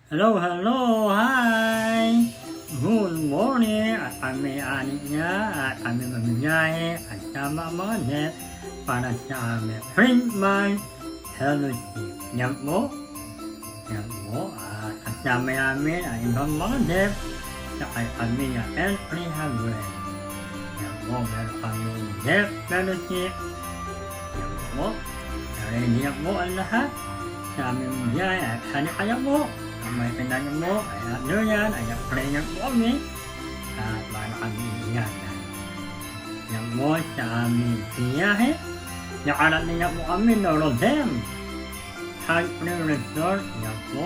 Hello, hello, hi! Good morning! At kami anik niya at kami mamimiyay at tama mga net para sa aming print my fellowship. Yan po. At kasama namin ang ibang mga net sa kami niya L300. Yan po, meron kami net fellowship. Yan po. Ready na po ang lahat sa aming biyay at kanya-kanya po. Ang may pinanyo mo ay nyo yan, ay pray nyo po kami at paano kami iiyanan. Yan po sa aming biyahe. Nakarating na po kami ng Rodem Country Resort. Yan po.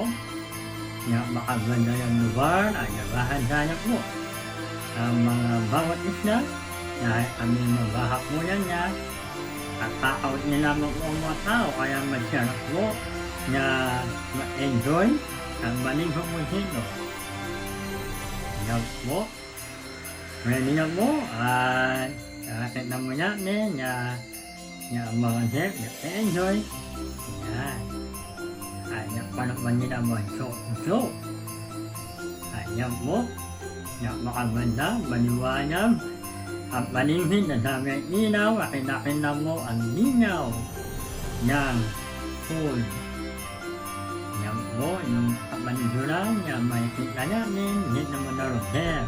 Yan makaganda yung lugar ay nabahanda niya po. Ang mga bawat isla dahil kami mabahak po yan niya. At kakawit nila mo po ang mga tao kaya masyarap po na ma-enjoy ang maling humusino. Yan po. Ready na po. At nakakita mo natin na mga chef na-enjoy. Yan. Ay, napanapan nila mga show. Ay, yan po. Napakaganda, maliwanag. At malimhin na dami ang ilaw. Nakita mo ang linaw ng pool. Yan po, yung kapaniguran niya may kita namin, hindi naman na Rodem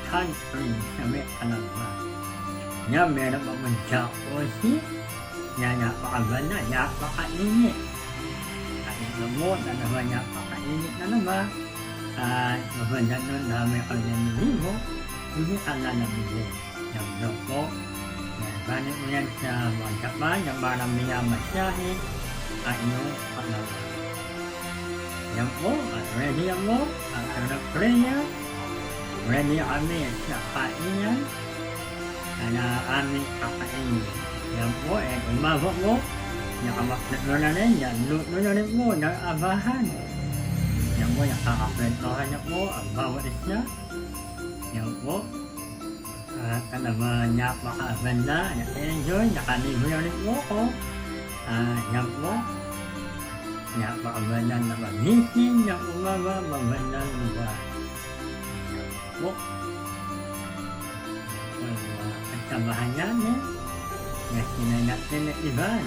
Country sa may Alabang. Yan, meron pa mong jacuzzi. Yan, napakaganda, napakainit. At yung gamot na naman, napakainit na naman. At maganda nun, dami kami nilimo, hindi ka lalabili. Yan po. Yan, banit mo yan sa mga Japan, yung parang minamasyahin at yung Alabang. Yan po, at ready yan po, at ang prayer, ready kami sa kainan, na aming kakainin. Yan po, at umaga po, nakamaklat na rin, yan, luto na rin po, ng abahan. Yan po, nakakaprentohan niya po, ang bawat isla. Yan po, at naman napakaganda, na-enjoy, nakaligo na rin po ako. Yan po, napakagandang na magising ng umaga, magandang lugar. Po. At kabahan namin, na sinanatin na iban.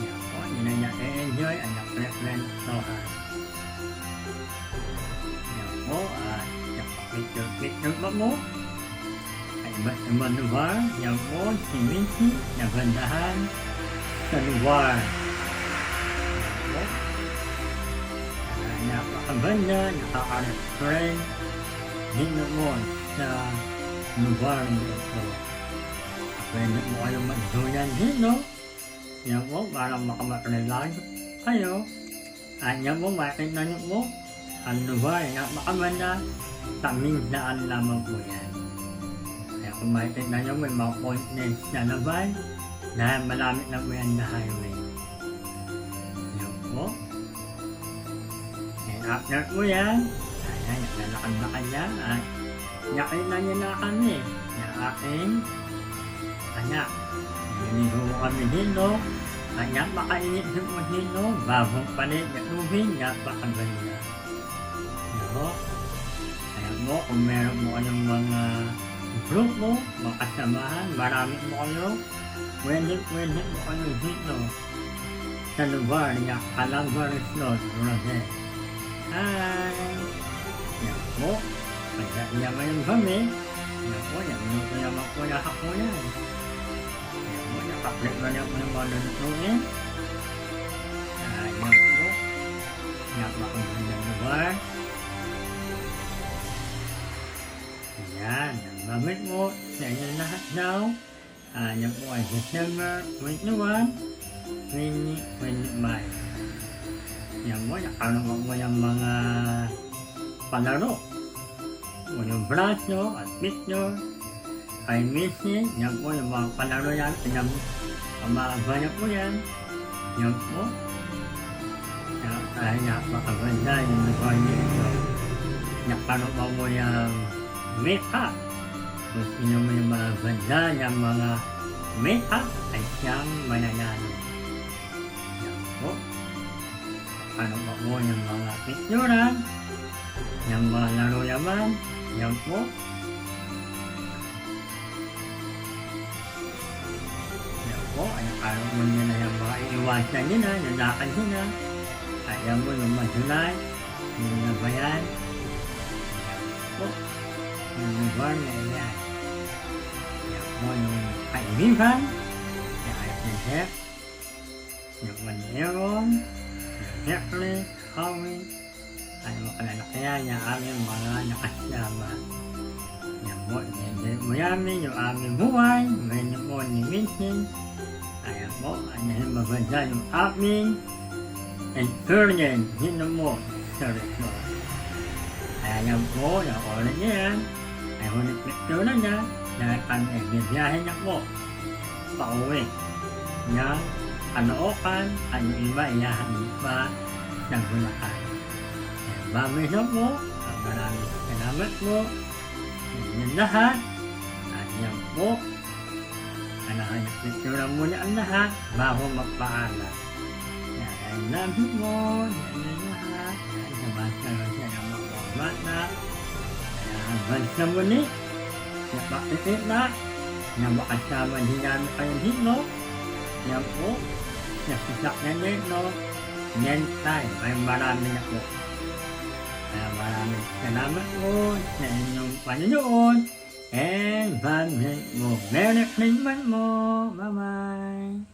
Yan po, yun na enjoy ang na-preferentohan. Yan po, at napakipicture pa mo. Ay iba't ibang lugar, yan po, si Mincy, nagandahan sa lugar. Napakaganda, nakaka-refrain dito mo sa lugar nito. Pwede mo kayong mag-joyan dito. Yan po, para makamak-relax kayo. At yan po, makikita nyo po ang lugar, napakaganda. Taming daan lamang po yan. Kaya kung makikita nyo, may mga pointness na labay dahil malamit na po yan na highway. Yan po. After po yan, ayan, nalakad-lakad niya at nakita niya na kami na aking anak. Niligo kami dito at napakainit po dito, bagong palit na tubig, napakaganda. Ano? Ayan mo, kung meron mo kayong mga grupo, mga kasamahan, marami mo kayo, pwede mo kayo dito sa lugar niya, Calamba Resort, Rodem. Hi! Yan po. Pagkakaya ngayon kami. Yan po, yan. Minuto naman po na ako yan. Yan po, nakaplit na niya po ng mga lutuin. Yan po. Napakagandang lugar. Yan. Ang gamit mo sa inyo lahat daw. Yan po ay December 21, 2025. Yan mo, nakalungan mo yung mga palaro. O yung braso at picture. Kay Missy, yan po yung mga palaro yan. Pamaaga niya po yan. Yan po. Ay, napakaganda yung lugar niya ito. Nakalungan mo yung make-up. Kung sino mo yung mga ganda yung mga make-up ay siyang mananalo. Yan po. panood mo yung mga picturean, yung mga laro naman, yan po. Yan po, ay panood mo nyo na yung mga iiwasan nyo na, yung lakad nyo na. Ayan mo yung masunay, yung nabayan. Yan po, yung lugar na yan. Yan po yung kaibigan, yung ayat ng chef, yung maniron, yung hekle, hawin, ay makalalakyan yung aming mga nakasama. Yan po, hindi mo yamin yung aming buhay, ganyan po ni Vincent. Ayan po, anahin maganda yung aming experience, yun mo, sorry po. Ayan po, yung oras niya yan, ay hunit picture na niya, dahil kami bibiyahin niya po, pauwi. Yang Caloocan, ay yung iba iyahan pa ng Bulacan. Bagay na po, maraming salamat po. Yan lahat. At yan po, anahanap picture muna ang lahat bago magpaalam. Yan ay namin po, yan lahat. Yan sa basta siya ng mga bata. Kaya hanggang sa muli, napakikita na makasama din namin kayong hino. Yan po, nasasakyan nyo. Next time, ay marami na po. Kaya maraming salamat po sa inyong panonood. And bye mo. Merry Christmas mo. Bye-bye.